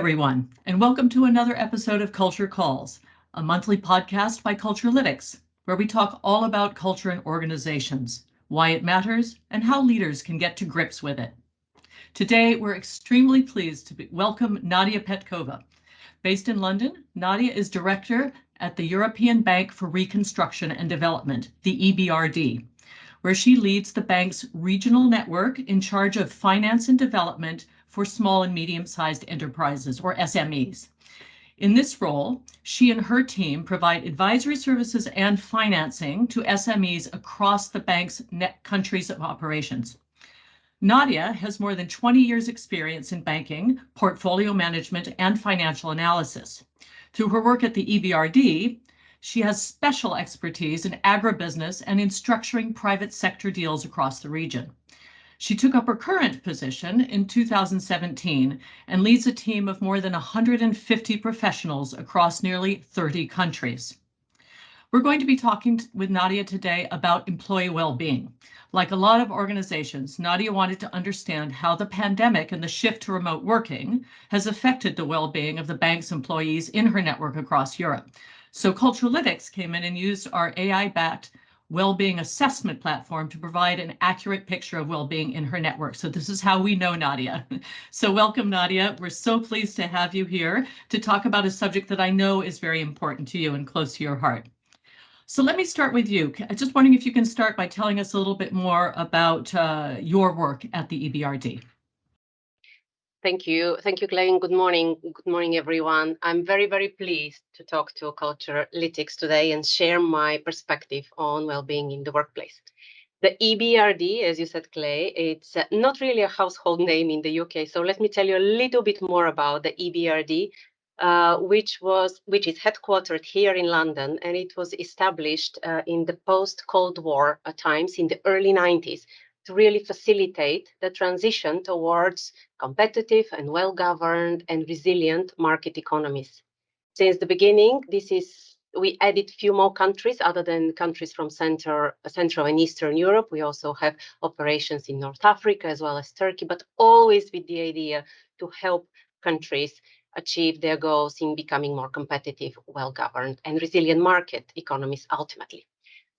everyone, and welcome to another episode of Culture Calls, a monthly podcast by Culturelytics, where we talk all about culture and organizations, why it matters, and how leaders can get to grips with it. Today, we're extremely pleased to welcome Nadia Petkova. Based in London, Nadia is director at the European Bank for Reconstruction and Development, the EBRD, where she leads the bank's regional network in charge of finance and development for small and medium-sized enterprises, or SMEs. In this role, she and her team provide advisory services and financing to SMEs across the bank's countries of operations. Nadia has more than 20 years' experience in banking, portfolio management, and financial analysis. Through her work at the EBRD, she has special expertise in agribusiness and in structuring private sector deals across the region. She took up her current position in 2017 and leads a team of more than 150 professionals across nearly 30 countries. We're going to be talking with Nadia today about employee well-being. Like a lot of organizations, Nadia wanted to understand how the pandemic and the shift to remote working has affected the well-being of the bank's employees in her network across Europe. So Culturelytics came in and used our AI-backed well-being assessment platform to provide an accurate picture of well-being in her network. So this is how we know Nadia. So welcome, Nadia. We're so pleased to have you here to talk about a subject that I know is very important to you and close to your heart. So let me start with you. Just wondering if you can start by telling us a little bit more about your work at the EBRD. Thank you, Clay, and good morning, everyone. I'm very, very pleased to talk to Culturelytics today and share my perspective on well-being in the workplace. The EBRD, as you said, Clay, it's not really a household name in the UK. So let me tell you a little bit more about the EBRD, which is headquartered here in London, and it was established in the post-Cold War times in the early 90s. To really facilitate the transition towards competitive and well-governed and resilient market economies. Since the beginning, we added few more countries other than countries from Central and Eastern Europe. We also have operations in North Africa as well as Turkey, but always with the idea to help countries achieve their goals in becoming more competitive, well-governed and resilient market economies ultimately.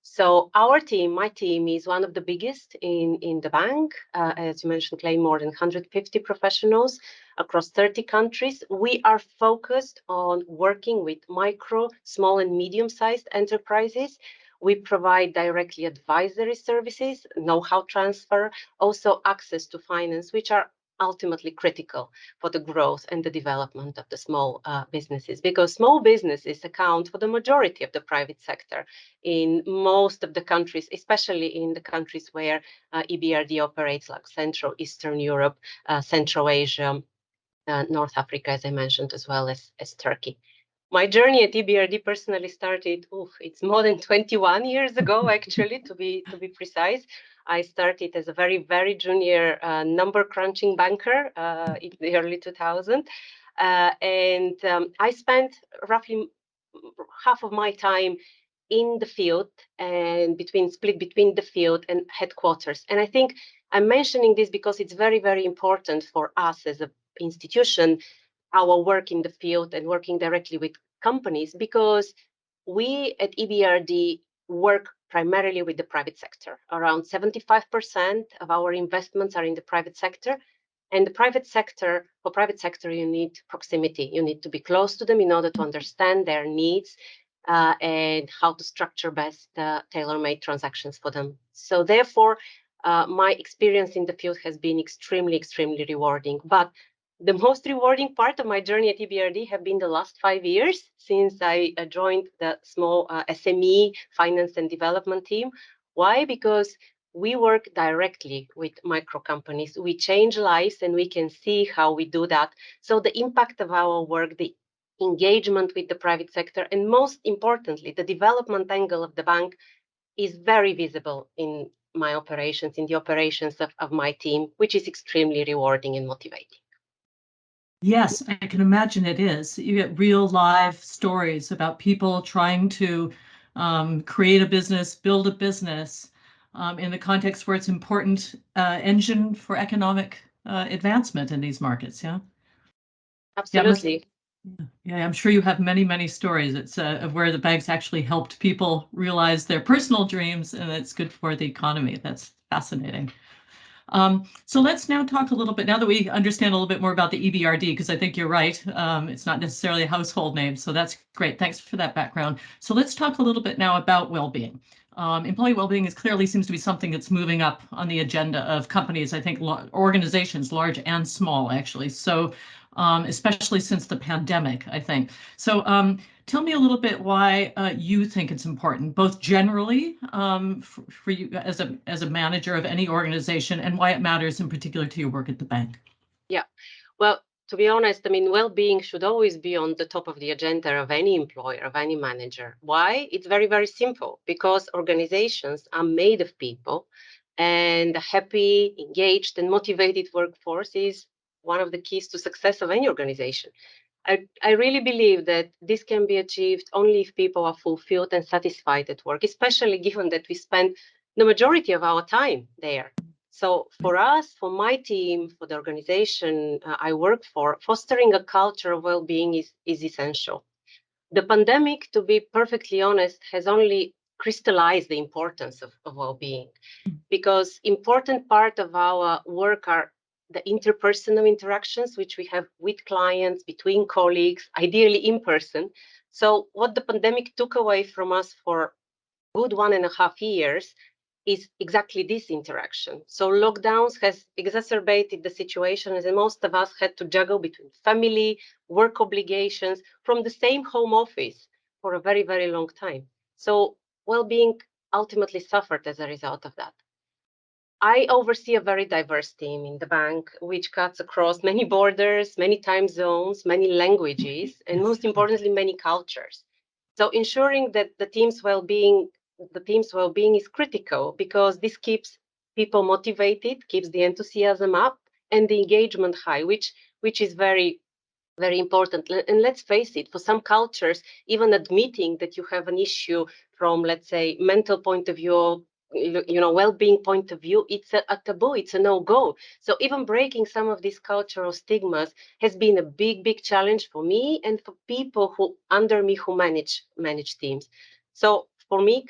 So our team, my team, is one of the biggest in the bank. As you mentioned, Clay, more than 150 professionals across 30 countries. We are focused on working with micro, small and medium-sized enterprises. We provide directly advisory services, know-how transfer, also access to finance, which are ultimately critical for the growth and the development of the small businesses, because small businesses account for the majority of the private sector in most of the countries, especially in the countries where EBRD operates, like Central, Eastern Europe, Central Asia, North Africa, as I mentioned, as well as Turkey. My journey at EBRD personally started, it's more than 21 years ago, actually, to be precise. I started as a very, very junior number crunching banker in the early 2000s. I spent roughly half of my time in the field and split between the field and headquarters. And I think I'm mentioning this because it's very, very important for us as an institution, our work in the field and working directly with companies, because we at EBRD work primarily with the private sector. Around 75% of our investments are in the private sector. And for private sector, you need proximity. You need to be close to them in order to understand their needs and how to structure best tailor-made transactions for them. So therefore, my experience in the field has been extremely, extremely rewarding. But the most rewarding part of my journey at EBRD have been the last 5 years since I joined the small SME Finance and Development team. Why? Because we work directly with micro companies. We change lives and we can see how we do that. So the impact of our work, the engagement with the private sector, and most importantly, the development angle of the bank is very visible in my operations, in the operations of my team, which is extremely rewarding and motivating. Yes, I can imagine it is. You get real live stories about people trying to create a business, build a business in the context where it's important engine for economic advancement in these markets, yeah? Absolutely. Yeah, I'm sure you have many, many stories. It's of where the banks actually helped people realize their personal dreams, and it's good for the economy. That's fascinating. So let's now talk a little bit, now that we understand a little bit more about the EBRD, because I think you're right. It's not necessarily a household name, so that's great. Thanks for that background. So let's talk a little bit now about well-being. Employee well-being clearly seems to be something that's moving up on the agenda of companies, I think organizations, large and small, actually. So especially since the pandemic, I think. So tell me a little bit why you think it's important, both generally for you as a manager of any organization, and why it matters in particular to your work at the bank. Yeah. Well, to be honest, I mean, well-being should always be on the top of the agenda of any employer, of any manager. Why? It's very, very simple, because organizations are made of people, and a happy, engaged, and motivated workforce is one of the keys to success of any organization. I really believe that this can be achieved only if people are fulfilled and satisfied at work, especially given that we spend the majority of our time there. So for us, for my team, for the organization I work for, fostering a culture of well-being is essential. The pandemic, to be perfectly honest, has only crystallized the importance of well-being, because important part of our work are the interpersonal interactions which we have with clients, between colleagues, ideally in person. So what the pandemic took away from us for good 1.5 years is exactly this interaction. So lockdowns has exacerbated the situation, as most of us had to juggle between family, work obligations from the same home office for a very, very long time. So well-being ultimately suffered as a result of that. I oversee a very diverse team in the bank, which cuts across many borders, many time zones, many languages, and most importantly, many cultures. So ensuring that the team's well-being is critical, because this keeps people motivated, keeps the enthusiasm up, and the engagement high, which is very, very important. And let's face it, for some cultures, even admitting that you have an issue from, let's say, mental point of view, well-being point of view, it's a taboo, it's a no-go. So even breaking some of these cultural stigmas has been a big, big challenge for me and for people who under me who manage teams. So for me,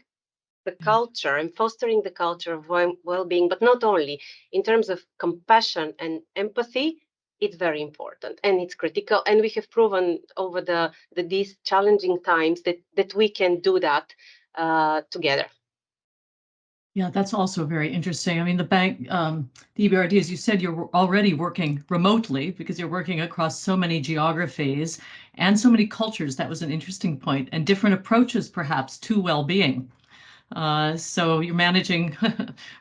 the culture and fostering the culture of well-being, but not only in terms of compassion and empathy, it's very important and it's critical. And we have proven over these challenging times that we can do that together. Yeah, that's also very interesting. I mean, the bank, the EBRD, as you said, you're already working remotely because you're working across so many geographies and so many cultures. That was an interesting point, and different approaches perhaps to well-being. So you're managing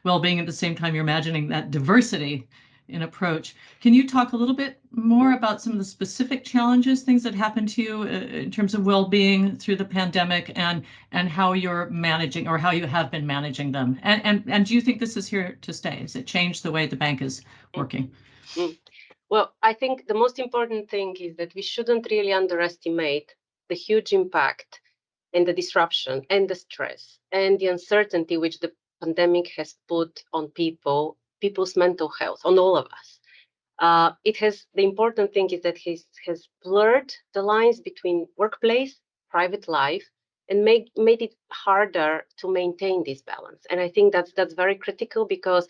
well-being at the same time you're imagining that diversity in approach. Can you talk a little bit more about some of the specific challenges, things that happened to you in terms of well-being through the pandemic, and how you're managing, or how you have been managing them? And do you think this is here to stay? Has it changed the way the bank is working? Mm. Well, I think the most important thing is that we shouldn't really underestimate the huge impact and the disruption and the stress and the uncertainty which the pandemic has put on people's mental health, on all of us. The important thing is that it has blurred the lines between workplace, private life, and made it harder to maintain this balance. And I think that's very critical, because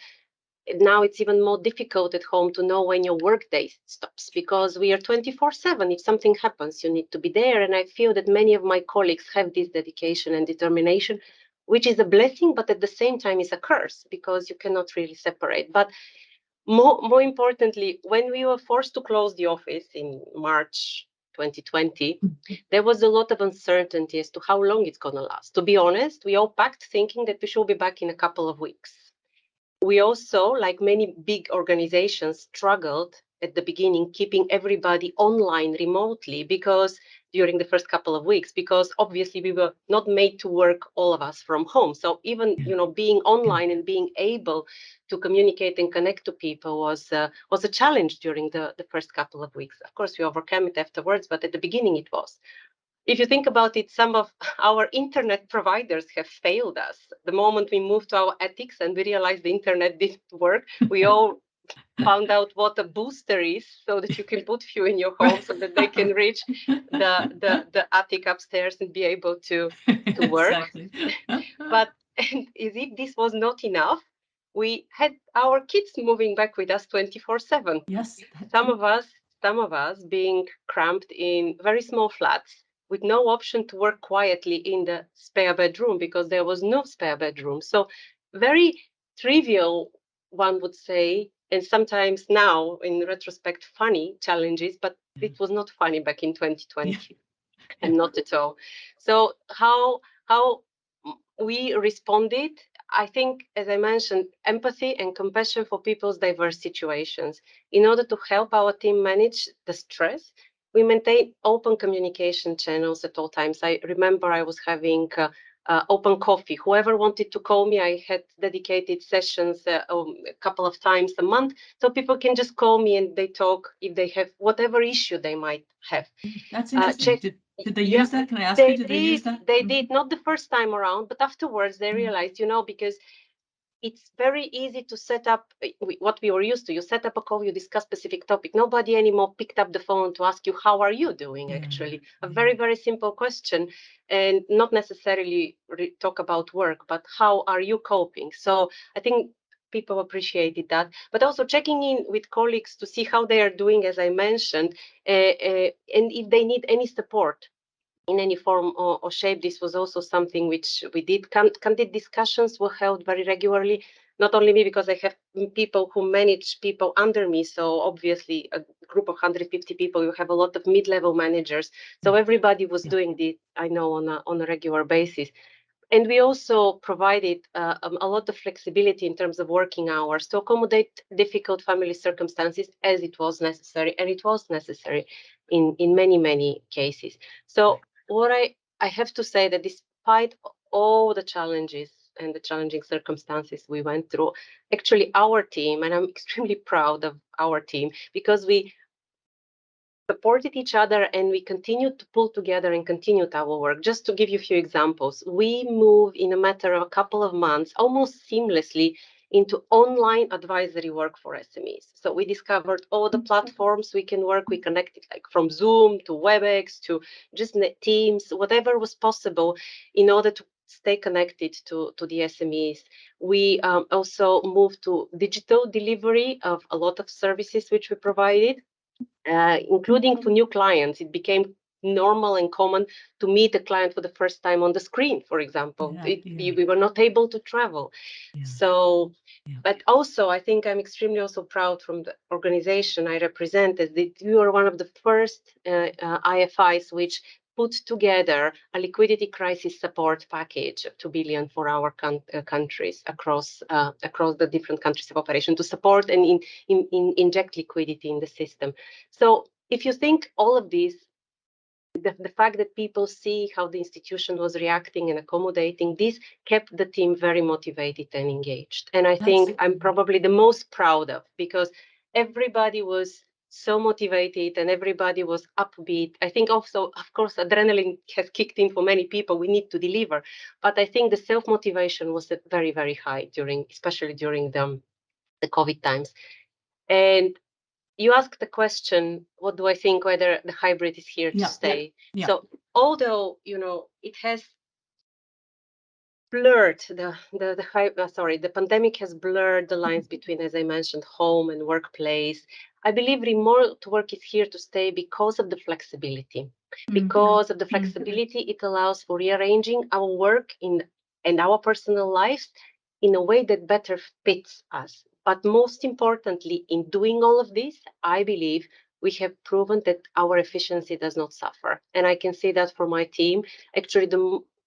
now it's even more difficult at home to know when your workday stops, because we are 24/7. If something happens, you need to be there. And I feel that many of my colleagues have this dedication and determination, which is a blessing, but at the same time is a curse, because you cannot really separate. But more importantly, when we were forced to close the office in March 2020, there was a lot of uncertainty as to how long it's going to last. To be honest, we all packed thinking that we should be back in a couple of weeks. We also, like many big organizations, struggled at the beginning keeping everybody online remotely, because during the first couple of weeks, because obviously we were not made to work, all of us, from home. So even being online and being able to communicate and connect to people was a challenge during the first couple of weeks. Of course, we overcame it afterwards, but at the beginning it was. If you think about it, some of our internet providers have failed us. The moment we moved to our attics and we realized the internet didn't work, we all found out what a booster is, so that you can put few in your home, so that they can reach the attic upstairs and be able to work. Exactly. But and as if this was not enough, we had our kids moving back with us 24/7. Yes. Some of us being cramped in very small flats with no option to work quietly in the spare bedroom because there was no spare bedroom. So very trivial, one would say, and sometimes now in retrospect funny challenges, but it was not funny back in 2020. And not at all. So how we responded, I think, as I mentioned, empathy and compassion for people's diverse situations. In order to help our team manage the stress, we maintain open communication channels at all times. I remember I was having open coffee. Whoever wanted to call me, I had dedicated sessions a couple of times a month, so people can just call me and they talk if they have whatever issue they might have. That's interesting. Did they Yeah, use that? Can I ask you, did they use that? they did, not the first time around, but afterwards they realized, because it's very easy to set up what we were used to. You set up a call, you discuss specific topic. Nobody anymore picked up the phone to ask you, how are you doing, actually? A very, very simple question, and not necessarily talk about work, but how are you coping? So I think people appreciated that, but also checking in with colleagues to see how they are doing, as I mentioned, and if they need any support in any form or shape. This was also something which we did. Candid discussions were held very regularly, not only me, because I have people who manage people under me. So obviously a group of 150 people, you have a lot of mid-level managers. So everybody was doing this, I know, on a regular basis. And we also provided a lot of flexibility in terms of working hours to accommodate difficult family circumstances as it was necessary, and it was necessary in many, many cases. So what I have to say that despite all the challenges and the challenging circumstances we went through, actually our team, and I'm extremely proud of our team, because we supported each other and we continued to pull together and continued our work. Just to give you a few examples, we moved in a matter of a couple of months, almost seamlessly, into online advisory work for SMEs. So we discovered all the platforms we can work. We connected, like from Zoom to WebEx to just Teams, whatever was possible, in order to stay connected to the SMEs. We also moved to digital delivery of a lot of services which we provided, including to new clients. It became normal and common to meet a client for the first time on the screen, for example. We were not able to travel. So, but also I think I'm extremely also proud from the organization I represent, that we were one of the first IFIs which put together a liquidity crisis support package of 2 billion for our countries across the different countries of operation, to support and inject liquidity in the system. So if you think all of this, the fact that people see how the institution was reacting and accommodating, this kept the team very motivated and engaged. And I think I'm probably the most proud of, because everybody was so motivated and everybody was upbeat. I think also, of course, adrenaline has kicked in for many people. We need to deliver. But I think the self-motivation was very, very high especially during the COVID times. And you asked the question, what do I think, whether the hybrid is here to stay? Yeah. So although, it has blurred the pandemic has blurred the lines between, as I mentioned, home and workplace, I believe remote work is here to stay because of the flexibility. Because of the flexibility, it allows for rearranging our work and our personal lives in a way that better fits us. But most importantly, in doing all of this, I believe we have proven that our efficiency does not suffer. And I can say that for my team. Actually,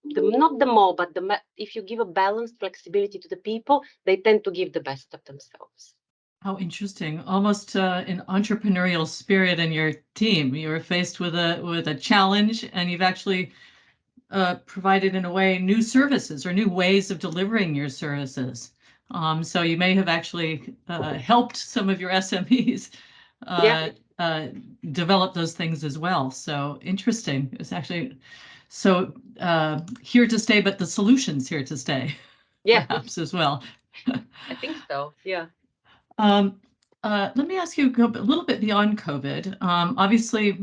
not the more, but if you give a balanced flexibility to the people, they tend to give the best of themselves. How interesting! Almost an entrepreneurial spirit in your team. You were faced with a challenge, and you've actually provided, in a way, new services or new ways of delivering your services. So you may have actually helped some of your SMEs develop those things as well. So interesting. It's actually so here to stay, but the solution's here to stay, perhaps, as well. I think so, yeah. let me ask you a little bit beyond COVID. Obviously,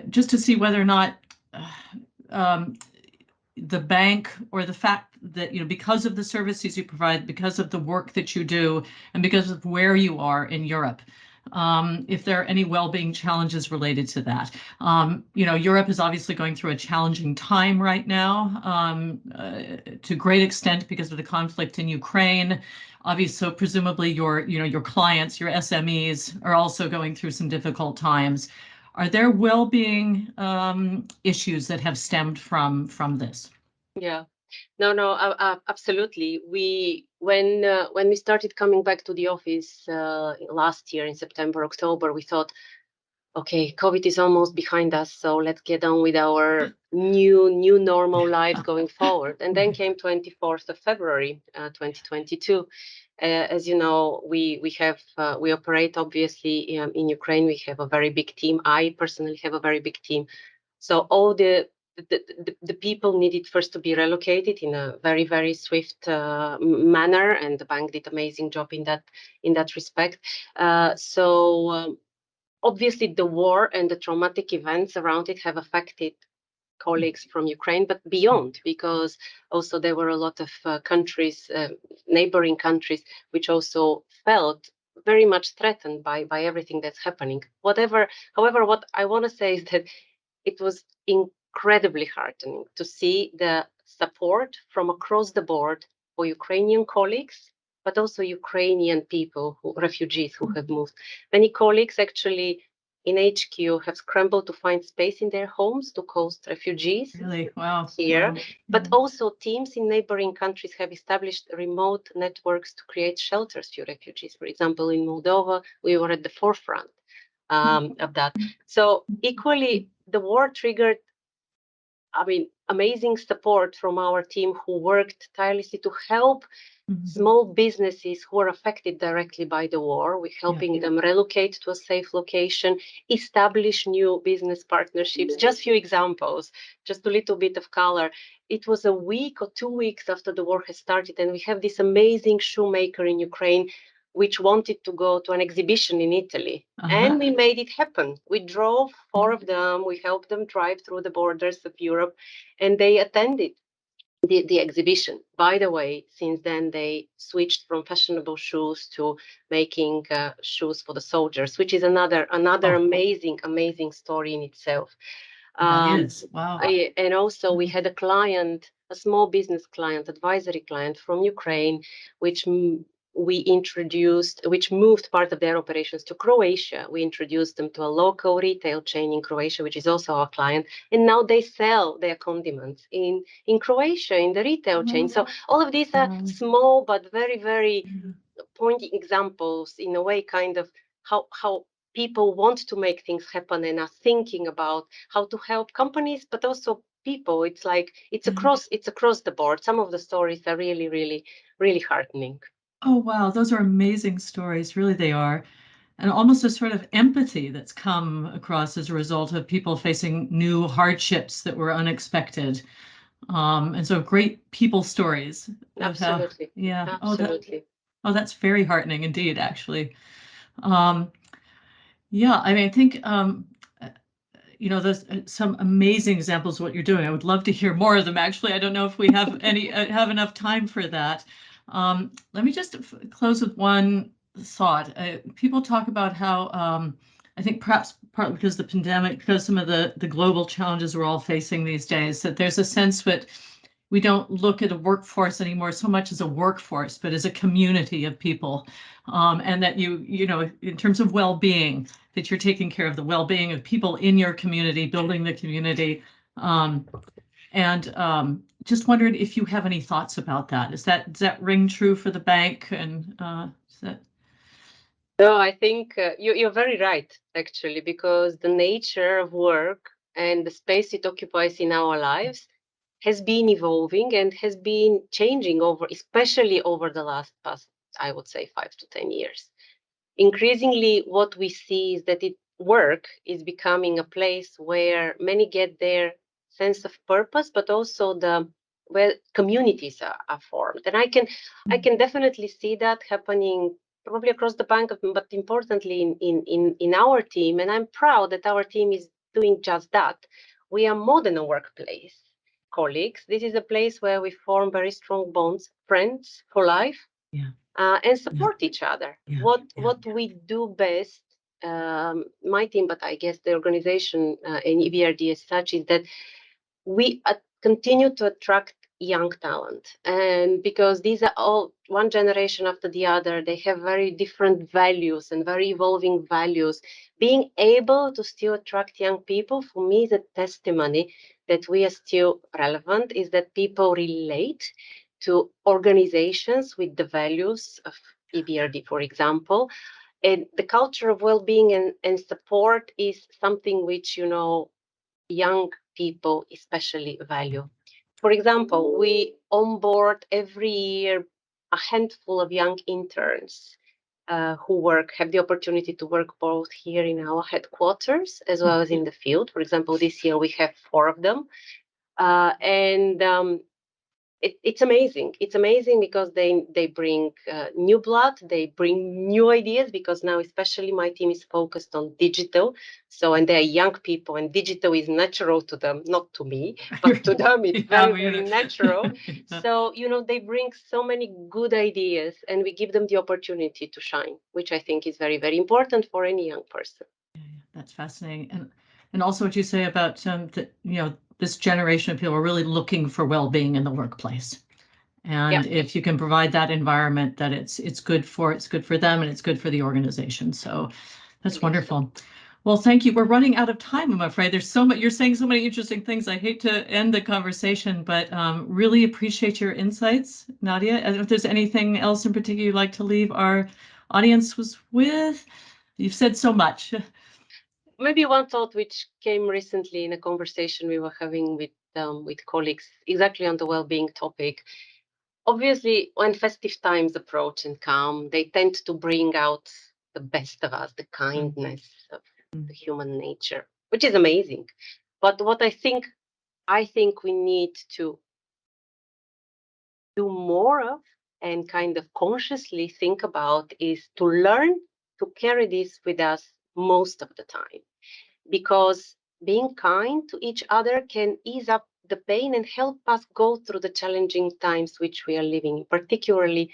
just to see whether or not the bank or the fact that, because of the services you provide, because of the work that you do, and because of where you are in Europe, if there are any well-being challenges related to that. Europe is obviously going through a challenging time right now, to a great extent because of the conflict in Ukraine. Obviously, so presumably your clients, your SMEs, are also going through some difficult times. Are there well-being issues that have stemmed from this? Yeah. No, absolutely. When we started coming back to the office last year in September, October, we thought, okay, COVID is almost behind us, so let's get on with our new normal lives going forward. And then came 24th of February, 2022. As you know, we operate obviously in Ukraine. We have a very big team. I personally have a very big team. So all the people needed first to be relocated in a very, very swift manner, and the bank did amazing job in that respect. Obviously, the war and the traumatic events around it have affected colleagues from Ukraine, but beyond, because also there were a lot of countries, neighboring countries, which also felt very much threatened by everything that's happening. However, what I want to say is that it was incredibly heartening to see the support from across the board for Ukrainian colleagues, but also Ukrainian people, refugees who have moved. Many colleagues actually in HQ have scrambled to find space in their homes to host refugees. Really? Wow. Here, Wow. but also teams in neighboring countries have established remote networks to create shelters for refugees. For example, in Moldova, we were at the forefront of that. So equally, the war triggered, amazing support from our team who worked tirelessly to help small businesses who are affected directly by the war. We're helping them relocate to a safe location, establish new business partnerships. Just few examples, just a little bit of color. It was a week or 2 weeks after the war has started, and we have this amazing shoemaker in Ukraine which wanted to go to an exhibition in Italy. And we made it happen. We drove 4 of them. We helped them drive through the borders of Europe, and they attended the exhibition. By the way, since then they switched from fashionable shoes to making shoes for the soldiers, which is another amazing story in itself. That is. Wow. And also we had a small business client, advisory client from Ukraine, which which moved part of their operations to Croatia. We introduced them to a local retail chain in Croatia, which is also our client, and now they sell their condiments in Croatia in the retail chain. So all of these are small but very, very pointing examples, in a way, kind of how people want to make things happen and are thinking about how to help companies, but also people. It's like it's across the board. Some of the stories are really, really, really heartening. Oh, wow. Those are amazing stories. Really, they are. And almost a sort of empathy that's come across as a result of people facing new hardships that were unexpected. And so great people stories. Absolutely. Yeah. Absolutely. That's very heartening indeed, actually. Yeah, I think there's some amazing examples of what you're doing. I would love to hear more of them. Actually, I don't know if we have have enough time for that. Let me just close with one thought. People talk about how I think perhaps partly because of the pandemic, because some of the global challenges we're all facing these days, that there's a sense that we don't look at a workforce anymore so much as a workforce, but as a community of people, and that in terms of well-being, that you're taking care of the well-being of people in your community, building the community, and just wondered if you have any thoughts about that. Does that ring true for the bank? And No, I think you're very right, actually, because the nature of work and the space it occupies in our lives has been evolving and has been changing especially over the past, I would say, 5 to 10 years. Increasingly, what we see is that work is becoming a place where many get their sense of purpose, but also where communities are formed. And I can definitely see that happening probably across the bank, but importantly in our team. And I'm proud that our team is doing just that. We are more than a workplace, colleagues. This is a place where we form very strong bonds, friends for life, and support each other. What we do best, my team, but I guess the organization in EBRD as such, is that we continue to attract young talent, and because these are all one generation after the other, they have very different values and very evolving values. Being able to still attract young people, for me, is a testimony that we are still relevant, is that people relate to organizations with the values of EBRD, for example. And the culture of well-being and support is something which, young people especially value. For example, we onboard every year a handful of young interns who have the opportunity to work both here in our headquarters as well as in the field. For example, this year we have 4 of them. It's amazing. It's amazing because they bring new blood, they bring new ideas, because now especially my team is focused on digital. So, and they're young people, and digital is natural to them, not to me, but to them it's very natural. So, they bring so many good ideas, and we give them the opportunity to shine, which I think is very, very important for any young person. That's fascinating. And also what you say about this generation of people are really looking for well-being in the workplace. And if you can provide that environment, that it's good for them and it's good for the organization. So that's wonderful. Well, thank you. We're running out of time, I'm afraid. There's so much, you're saying so many interesting things. I hate to end the conversation, but really appreciate your insights, Nadia. I don't know if there's anything else in particular you'd like to leave our audience with. You've said so much. Maybe one thought which came recently in a conversation we were having with colleagues, exactly on the well-being topic. Obviously, when festive times approach and come, they tend to bring out the best of us, the kindness of the human nature, which is amazing. But what I think we need to do more of and kind of consciously think about is to learn to carry this with us most of the time. Because being kind to each other can ease up the pain and help us go through the challenging times which we are living. Particularly,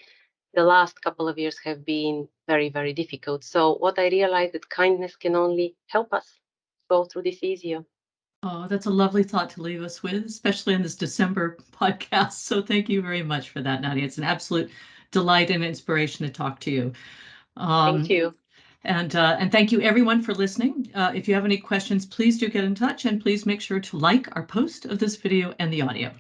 the last couple of years have been very, very difficult. So what I realized that kindness can only help us go through this easier. Oh, that's a lovely thought to leave us with, especially in this December podcast. So thank you very much for that, Nadia. It's an absolute delight and inspiration to talk to you. Thank you. And thank you everyone for listening. If you have any questions, please do get in touch, and please make sure to like our post of this video and the audio.